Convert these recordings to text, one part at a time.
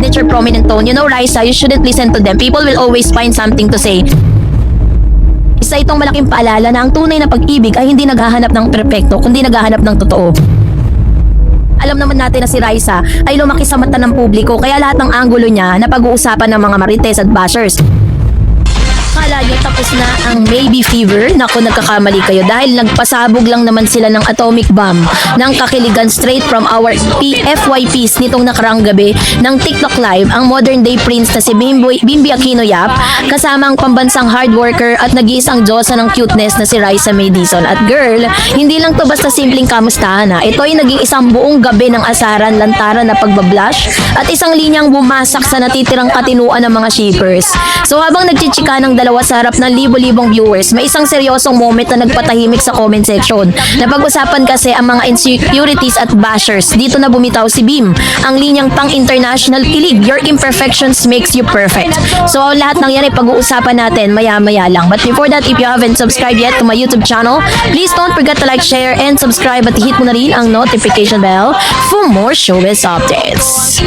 signature prominent tone. You know, Raisa, you shouldn't listen to them. People will always find something to say. Isa itong malaking paalala na ang tunay na pag-ibig ay hindi naghahanap ng perpekto, kundi naghahanap ng totoo. Alam naman natin na si Raisa ay lumaki sa mata ng publiko, kaya lahat ng anggulo niya na pag-uusapan ng mga marites at bashers. Akala nyo tapos na ang Maybe Fever? Naku, nagkakamali kayo dahil nagpasabog lang naman sila ng atomic bomb ng kakiligan straight from our FYPs nitong nakarang gabi ng TikTok Live ang modern day prince na si Bimbi Aquino Yap kasama ang pambansang hard worker at nag-iisang diyosa ng cuteness na si Raisa May Dizon. At girl, hindi lang to basta simpleng kamustahan ha. Ito ay naging isang buong gabi ng asaran, lantaran na pagbablush at isang linyang bumasak sa natitirang katinuan ng mga shippers. So habang nagchichika ng dalawa sa harap ng libo-libong viewers, may isang seryosong moment na nagpatahimik sa comment section. Napag-usapan kasi ang mga insecurities at bashers. Dito na bumitaw si Bim, ang linyang pang-international kilig, your imperfections makes you perfect. So lahat ng yan ay pag-uusapan natin maya-maya lang. But before that, if you haven't subscribed yet to my YouTube channel, please don't forget to like, share, and subscribe at hit mo na rin ang notification bell for more showbiz updates.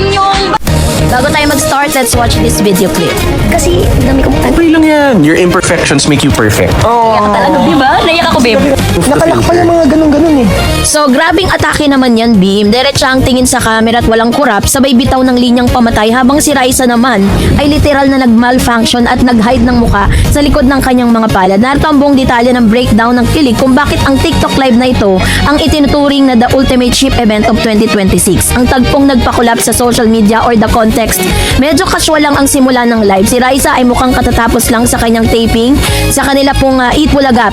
Bago tayo mag-start, let's watch this video clip. Kasi, dami kong Okay lang yan. Your imperfections make you perfect. Naiyak talaga, di ba? Naiyak ako, babe. Nakalak pala mga ganun-ganun eh. So, grabing atake naman yan, Bim. Diretsa ang tingin sa camera at walang kurap, sabay bitaw ng linyang pamatay habang si Raisa naman ay literal na nag-malfunction at nag-hide ng muka sa likod ng kanyang mga palad. Narito ang buong detalye ng breakdown ng kilig kung bakit ang TikTok Live na ito ang itinuturing na the ultimate ship event of 2026. Ang tagpong nagpakulap sa social media or the context. Medyo casual lang ang simula ng live. Si Raisa ay mukhang katatapos lang sa kanyang taping sa kanila pong Eat Bulaga.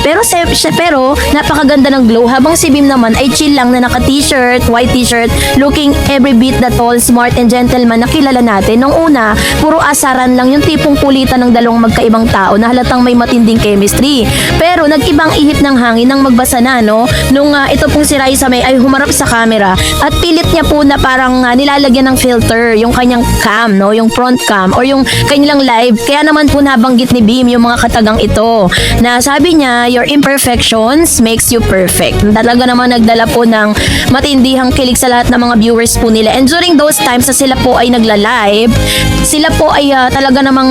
Pero napakaganda ng glow habang si Bim naman ay chill lang na naka-t-shirt, white t-shirt, looking every bit that tall, smart and gentleman na kilala natin. Nung una, puro asaran lang yung tipong kulitan ng dalawang magkaibang tao na halatang may matinding chemistry. Pero nag-ibang ihip ng hangin nang magbasa na, no? Nung ito pong si Raisa May ay humarap sa camera at pilit niya po na parang nilalagyan ng filter yung kanyang cam, no? Yung front cam or yung kanilang live. Kaya naman po nabanggit ni Bim yung mga katagang ito na sabi niya, your imperfections makes you perfect. Talaga naman nagdala po ng matindihang kilig sa lahat ng mga viewers po nila. And during those times na sila po ay nagla-live, sila po ay talaga namang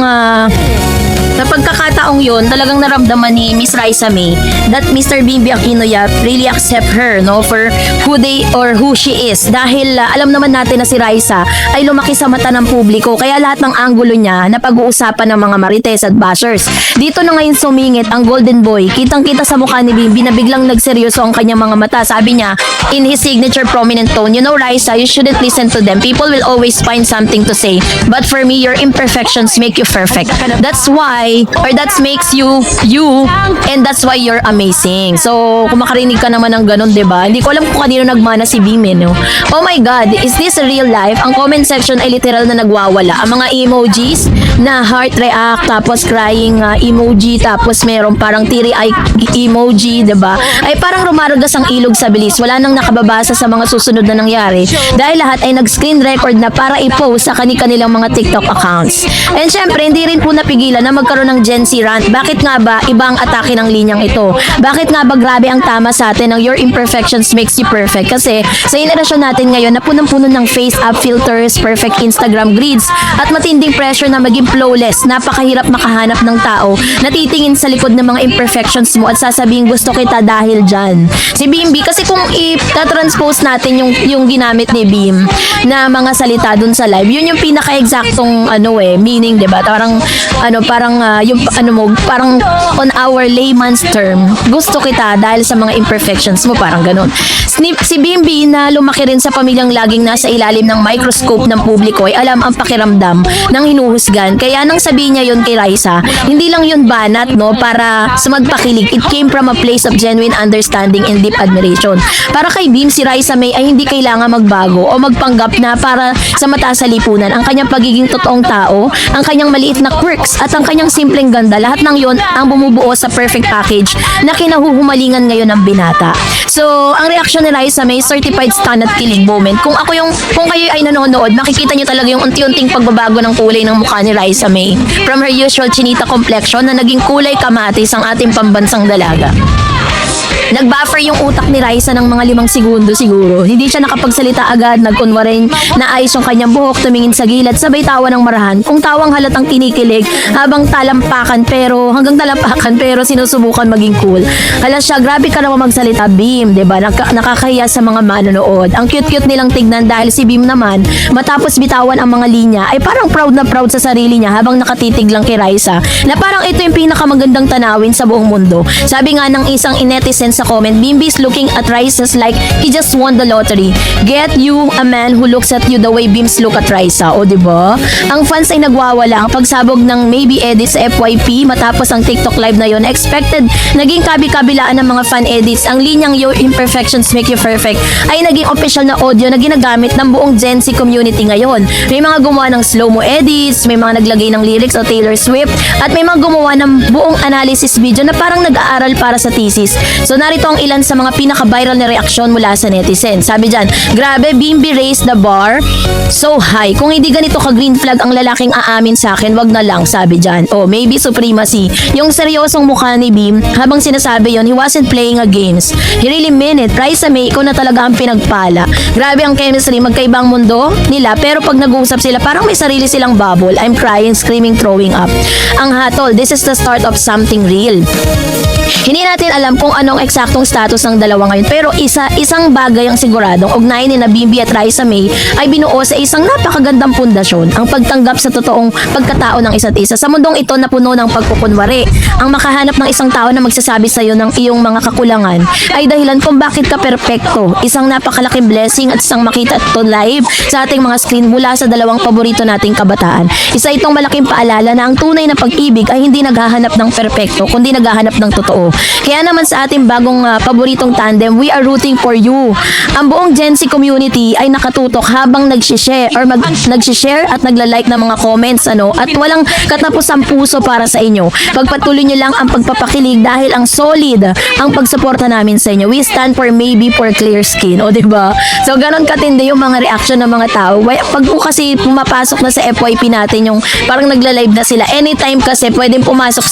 sa pagkakataong yun, talagang naramdaman ni Miss Raisa May that Mr. Bimbi Aquino Yap really accept her, no, for who she is. Dahil alam naman natin na si Raisa ay lumaki sa mata ng publiko, kaya lahat ng anggulo niya na pag-uusapan ng mga marites at bashers. Dito na ngayon sumingit ang Golden Boy. Kitang-kita sa mukha ni Bimbi na biglang nagseryoso ang kanyang mga mata. Sabi niya, in his signature prominent tone, you know, Raisa, you shouldn't listen to them. People will always find something to say. But for me, your imperfections make you perfect. That's why, or that makes you, and that's why you're amazing. So, kung makarinig ka naman ng ganun, diba? Hindi ko alam kung kanino nagmana si Bim, no? Oh my God, is this a real life? Ang comment section ay literal na nagwawala. Ang mga emojis na heart react, tapos crying emoji, tapos meron parang teary eye emoji, diba? Ay parang rumaragas ang ilog sa bilis. Wala nang nakababasa sa mga susunod na nangyari. Dahil lahat ay nag-screen record na para i-post sa kanilang mga TikTok accounts. And syempre, hindi rin po napigilan na magkaroon ng Gen Z rant. Bakit nga ba iba ang atake ng linyang ito? Bakit nga ba grabe ang tama sa atin ng your imperfections makes you perfect? Kasi sa henerasyon natin ngayon na punong-puno ng face up filters, perfect Instagram grids, at matinding pressure na maging flawless, napakahirap makahanap ng tao na titingin sa likod ng mga imperfections mo at sasabihin gusto kita dahil dyan. Si Bimbi, kasi kung i-transpose natin yung ginamit ni Bim na mga salita dun sa live, yun yung pinaka-exactong meaning, diba? Parang on our layman's term, gusto kita dahil sa mga imperfections mo, parang ganun. Si Bimbi na lumaki rin sa pamilyang laging nasa ilalim ng microscope ng publiko ay alam ang pakiramdam ng hinuhusgan. Kaya nang sabihin niya yun kay Raisa, hindi lang yun banat, no, para sa magpakilig. It came from a place of genuine understanding and deep admiration. Para kay Bim, si Raisa May ay hindi kailangan magbago o magpanggap na para sa mata sa lipunan. Ang kanyang pagiging totoong tao, ang kanyang maliit na quirks at ang kanyang simpleng ganda, lahat ng yon ang bumubuo sa perfect package na kinahuhumalingan ngayon ng binata. So, ang reaksyon ni Raisa May, certified stun at kilig moment. Kung kayo ay nanonood, makikita nyo talaga yung unti-unting pagbabago ng kulay ng mukha ni Raisa May. From her usual chinita complexion na naging kulay kamatis ang ating pambansang dalaga. Nag-buffer yung utak ni Raisa ng mga 5 segundo siguro. Hindi siya nakapagsalita agad, nagkunwaring naayos yung kanyang buhok, tumingin sa gilid, sabay tawa ng marahan. Kung tawang halatang kinikilig habang hanggang talampakan pero sinusubukan maging cool. Hala siya, grabe ka naman magsalita, Beam, 'di ba? Nakakahiya sa mga manonood. Ang cute-cute nilang tignan dahil si Beam naman, matapos bitawan ang mga linya, ay parang proud na proud sa sarili niya habang nakatitig lang kay Raisa. Na parang ito yung pinakamagandang tanawin sa buong mundo. Sabi nga ng isang netizen sa comment, Bimbi's looking at Raisa's like he just won the lottery. Get you a man who looks at you the way Bims look at Raisa. O diba? Ang fans ay nagwawala ang pagsabog ng maybe edits sa FYP matapos ang TikTok live na yon. Expected, naging kabi-kabilaan ng mga fan edits. Ang linyang Your Imperfections Make You Perfect ay naging official na audio na ginagamit ng buong Gen Z community ngayon. May mga gumawa ng slow-mo edits, may mga naglagay ng lyrics o Taylor Swift, at may mga gumawa ng buong analysis video na parang nag-aaral para sa thesis. So narito ang ilan sa mga pinaka-viral na reaksyon mula sa netizen. Sabi dyan, grabe, Bimbi raised the bar so high. Kung hindi ganito ka green flag ang lalaking aamin sa akin, wag na lang, sabi dyan. Oh, maybe supremacy. Yung seryosong mukha ni Bim, habang sinasabi yon, he wasn't playing a games. He really meant it. Raisa May, ikaw na talaga ang pinagpala. Grabe ang chemistry, magkaibang mundo nila, pero pag nag-uusap sila, parang may sarili silang bubble. I'm crying, screaming, throwing up. Ang hatol, this is the start of something real. Hindi natin alam kung anong eksaktong status ng dalawa ngayon, pero isang bagay ang siguradong ugnayan ni na Bimbi at Raisa May ay binuo sa isang napakagandang pundasyon, ang pagtanggap sa totoong pagkatao ng isa't isa. Sa mundong ito na puno ng pagkukunwari, ang makahanap ng isang tao na magsasabi sa iyo ng iyong mga kakulangan ay dahilan kung bakit ka perpekto. Isang napakalaking blessing at isang makita ito live sa ating mga screen mula sa dalawang paborito nating kabataan. Isa itong malaking paalala na ang tunay na pag-ibig ay hindi naghahanap ng perpekto, kundi naghahanap ng totoo. Kaya naman sa ating bagong paboritong tandem, we are rooting for you. Ang buong Gen Z community ay nakatutok habang nag-share at nagla-like ng mga comments at walang katapusang puso para sa inyo. Pagpatuloy nyo lang ang pagpapakilig dahil ang solid ang pagsuporta namin sa inyo. We stand for maybe for clear skin. O diba? So ganon katindi yung mga reaction ng mga tao. Pag po kasi pumapasok na sa FYP natin yung parang nagla-live na sila. Anytime kasi pwedeng pumasok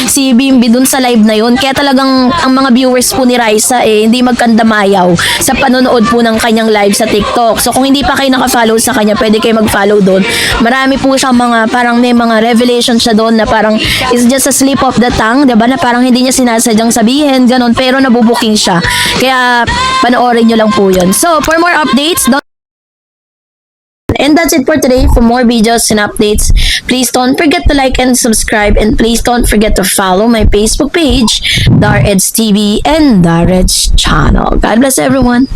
si Bimbi dun sa live na yun. Kaya talagang ang mga viewers po ni Raisa hindi magkandamayaw sa panonood po ng kanyang live sa TikTok. So kung hindi pa kayo naka-follow sa kanya, pwede kayo mag-follow doon. Marami po siyang parang may mga revelation siya doon na parang it's just a slip of the tongue, diba? Na parang hindi niya sinasadyang sabihin, ganon, pero nabubuking siya. Kaya panoorin nyo lang po yun. So for more updates, and that's it for today. For more videos and updates, please don't forget to like and subscribe, and please don't forget to follow my Facebook page, Dar Eds TV and Dar Eds channel. God bless everyone.